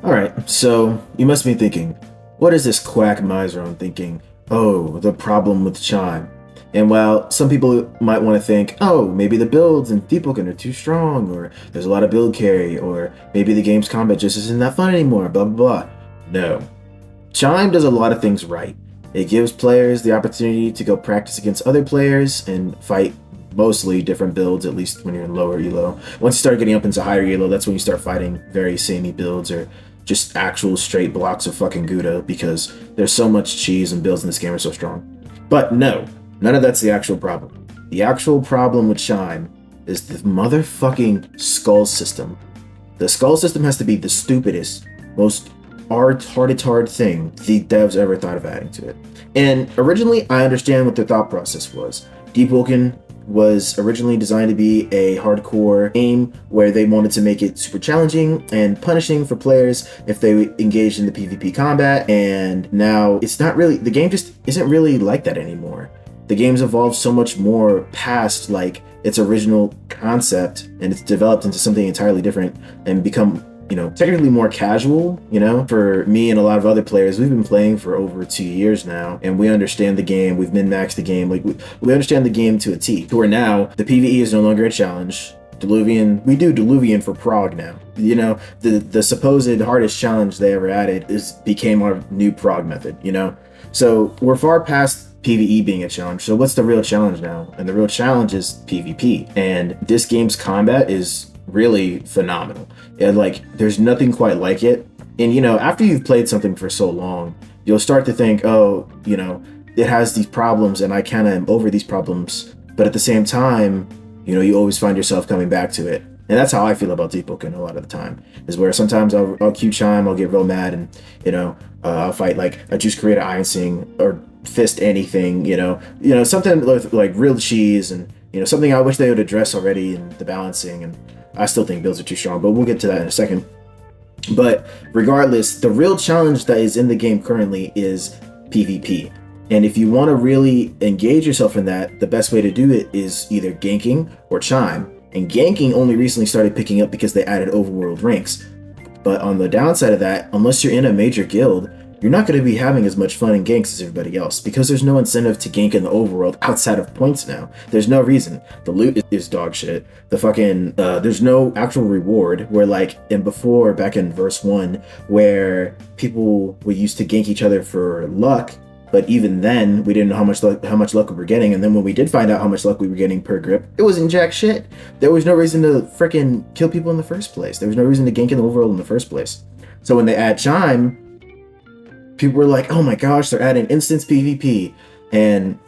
Alright, so you must be thinking, what is this quack miser on thinking? Oh, the problem with Chime. And while some people might want to think, oh, maybe the builds in deepwoken are too strong, or there's a lot of build carry, or maybe the game's combat just isn't that fun anymore, blah blah blah. No. Chime does a lot of things right. It gives players the opportunity to go practice against other players and fight mostly different builds, at least when you're in lower elo. Once you start getting up into higher elo, that's when you start fighting very samey builds or just actual straight blocks of fucking Gouda because there's so much cheese and builds in this game are so strong. But no, none of that's the actual problem. The actual problem with Chime is the motherfucking skull system. The skull system has to be the stupidest, most retarded thing the devs ever thought of adding to it. And originally, I understand what their thought process was. Deepwoken was originally designed to be a hardcore game where they wanted to make it super challenging and punishing for players if they engaged in the PvP combat, and now it's not really, the game just isn't really like that anymore. The game's evolved so much more past like its original concept, and it's developed into something entirely different and become, technically more casual. For me and a lot of other players, we've been playing for over 2 years now, and we understand the game. We've min-maxed the game. Like, we understand the game to a T. To where now, the PvE is no longer a challenge. We do Diluvian for Prague now. The supposed hardest challenge they ever added became our new Prague method, So we're far past PvE being a challenge. So what's the real challenge now? And the real challenge is PvP. And this game's combat is really phenomenal. And there's nothing quite like it. And after you've played something for so long, you'll start to think, oh, it has these problems and I kind of am over these problems. But at the same time, you always find yourself coming back to it. And that's how I feel about deepwoken a lot of the time, is where sometimes I'll Q Chime, I'll get real mad, and I'll fight a Juice Creator Iron Sing or fist anything, something with real cheese, and something I wish they would address already in the balancing. And I still think builds are too strong, but we'll get to that in a second. But regardless, the real challenge that is in the game currently is PvP. And if you want to really engage yourself in that, the best way to do it is either ganking or Chime. And ganking only recently started picking up because they added overworld ranks. But on the downside of that, unless you're in a major guild, you're not going to be having as much fun in ganks as everybody else, because there's no incentive to gank in the overworld outside of points now. There's no reason. The loot is dog shit. There's no actual reward, where before, back in verse 1, where people were used to gank each other for luck, but even then, we didn't know how much luck we were getting. And then when we did find out how much luck we were getting per grip, it wasn't jack shit. There was no reason to frickin' kill people in the first place. There was no reason to gank in the overworld in the first place. So when they add Chime, people were like, oh my gosh, they're adding instance PvP. And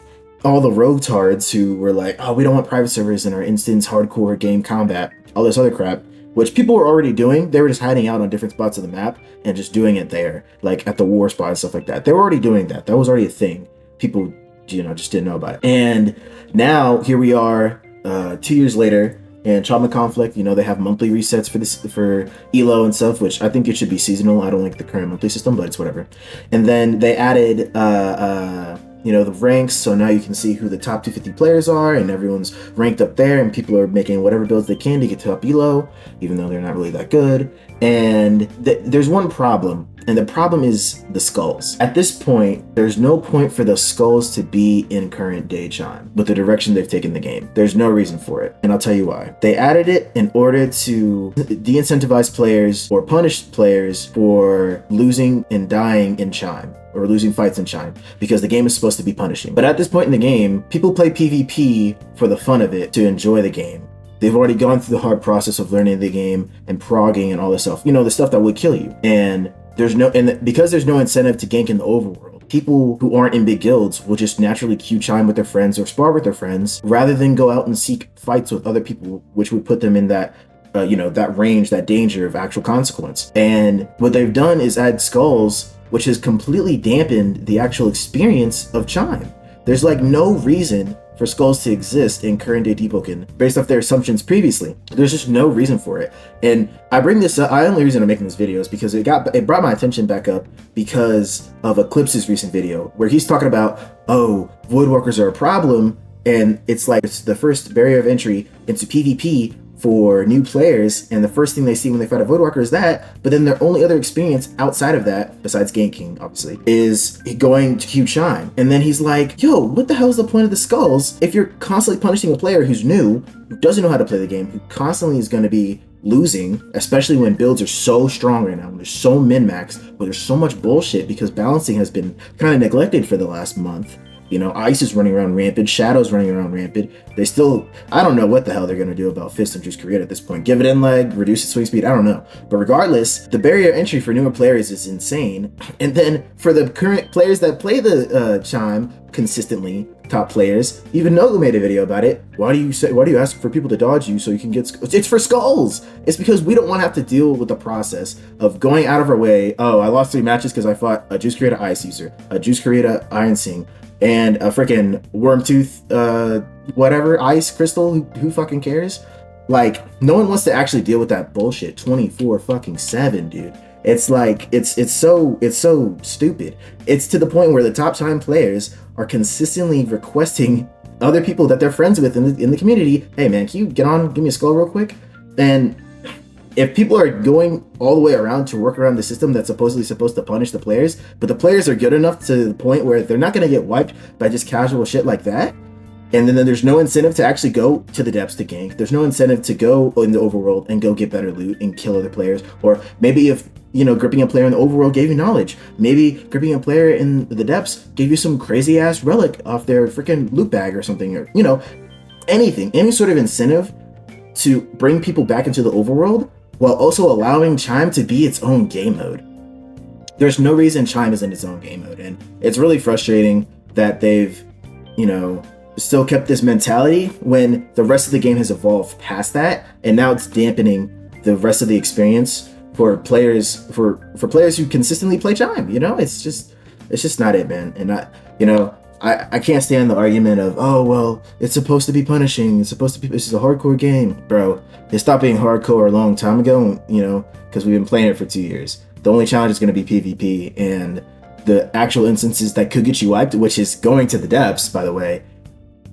all the roguetards who were like, oh, we don't want private servers in our instance hardcore game combat, all this other crap, which people were already doing. They were just hiding out on different spots of the map and just doing it there, like at the war spot and stuff like that. They were already doing that. That was already a thing. People, just didn't know about it. And now here we are, 2 years later, and Trauma Conflict, they have monthly resets for Elo and stuff, which I think it should be seasonal. I don't like the current monthly system, but it's whatever. And then they added the ranks, so now you can see who the top 250 players are, and everyone's ranked up there, and people are making whatever builds they can to get to top elo, even though they're not really that good. And there's one problem, and the problem is the skulls. At this point, there's no point for the skulls to be in current day Chime with the direction they've taken the game. There's no reason for it, and I'll tell you why. They added it in order to de-incentivize players or punish players for losing and dying in Chime, or losing fights in Chime, because the game is supposed to be punishing. But at this point in the game, people play PvP for the fun of it, to enjoy the game. They've already gone through the hard process of learning the game and progging and all this stuff, the stuff that would kill you. And because there's no incentive to gank in the overworld, people who aren't in big guilds will just naturally queue Chime with their friends or spar with their friends, rather than go out and seek fights with other people, which would put them in that that range, that danger of actual consequence. And what they've done is add skulls, which has completely dampened the actual experience of Chime. There's no reason for skulls to exist in current day deepwoken based off their assumptions previously. There's just no reason for it. And I bring this up, the only reason I'm making this video is because it brought my attention back up because of Eclipse's recent video, where he's talking about, oh, woodworkers are a problem, and it's the first barrier of entry into PvP for new players, and the first thing they see when they fight a Voidwalker is that, but then their only other experience outside of that, besides Ganking, obviously, is going to queue Chime. And then he's like, yo, what the hell is the point of the skulls if you're constantly punishing a player who's new, who doesn't know how to play the game, who constantly is going to be losing, especially when builds are so strong right now, when there's so min-max, but there's so much bullshit because balancing has been kind of neglected for the last month. You know, Ice is running around rampant, Shadow's running around rampant. They still, I don't know what the hell they're going to do about Fist and Juice Create at this point. Give it in leg, reduce its swing speed, I don't know. But regardless, the barrier entry for newer players is insane. And then for the current players that play the Chime consistently, top players, even Nogu made a video about it. Why do you ask for people to dodge you so you can get, it's for skulls. It's because we don't want to have to deal with the process of going out of our way. Oh, I lost 3 matches because I fought a Juice Creator Ice user, a Juice Creator Iron Sing, and a freaking Wormtooth, whatever, Ice Crystal, who fucking cares? Like, no one wants to actually deal with that bullshit 24/7, dude. It's like, it's so stupid. It's to the point where the top Chime players are consistently requesting other people that they're friends with in the community, hey man, can you get on, give me a skull real quick? And if people are going all the way around to work around the system that's supposedly supposed to punish the players, but the players are good enough to the point where they're not going to get wiped by just casual shit like that, and then there's no incentive to actually go to the depths to gank. There's no incentive to go in the overworld and go get better loot and kill other players. Or maybe if, you know, gripping a player in the overworld gave you knowledge, maybe gripping a player in the depths gave you some crazy ass relic off their freaking loot bag or something, or, you know, anything, any sort of incentive to bring people back into the overworld, while also allowing Chime to be its own game mode. There's no reason Chime isn't its own game mode, and it's really frustrating that they've, you know, still kept this mentality when the rest of the game has evolved past that, and now it's dampening the rest of the experience for players who consistently play Chime. You know, it's just not it, man. And I can't stand the argument of, oh, well, it's supposed to be punishing. It's supposed to be, this is a hardcore game. Bro, it stopped being hardcore a long time ago, you know, because we've been playing it for 2 years. The only challenge is going to be PvP, and the actual instances that could get you wiped, which is going to the depths, by the way,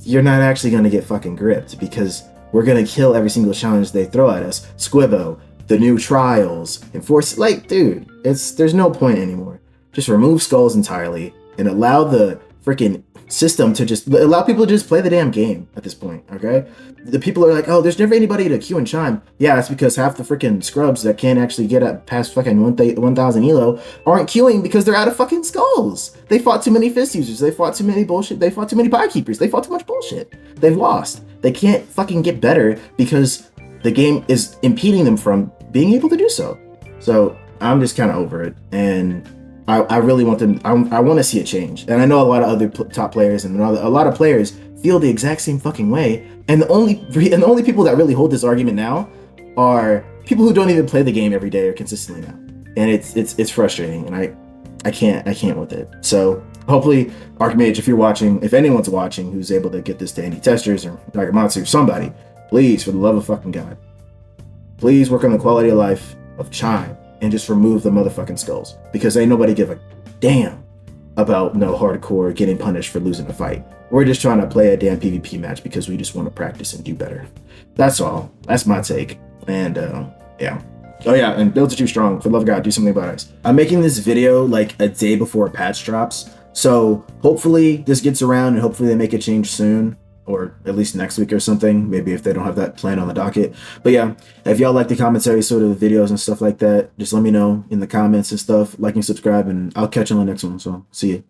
you're not actually going to get fucking gripped because we're going to kill every single challenge they throw at us. Squibbo, the new trials, enforce, like, dude, there's no point anymore. Just remove skulls entirely and allow the freaking system to just allow people to just play the damn game at this point, okay? The people are like, oh, there's never anybody to queue and Chime. Yeah, it's because half the freaking scrubs that can't actually get up past fucking 1,000 elo aren't queuing because they're out of fucking skulls. They fought too many fist users. They fought too many bullshit. They fought too many biokeepers. They fought too much bullshit. They've lost. They can't fucking get better because the game is impeding them from being able to do so. So I'm just kind of over it, and I really want them. I want to see it change, and I know a lot of other top players and a lot of players feel the exact same fucking way. And the only people that really hold this argument now are people who don't even play the game every day or consistently now, and it's frustrating, and I can't with it. So hopefully, Archmage, if you're watching, if anyone's watching who's able to get this to any testers or Nagamatsu or somebody, please, for the love of fucking God, please work on the quality of life of Chime and just remove the motherfucking skulls, because ain't nobody give a damn about no hardcore getting punished for losing a fight. We're just trying to play a damn PvP match because we just want to practice and do better. That's all. That's my take. And yeah. Oh yeah, and builds are too strong. For the love of God, do something about us. I'm making this video like a day before patch drops, so hopefully this gets around and hopefully they make a change soon, or at least next week or something, maybe if they don't have that plan on the docket. But yeah, if y'all like the commentary sort of videos and stuff like that, just let me know in the comments and stuff, like and subscribe, and I'll catch you on the next one. So see ya.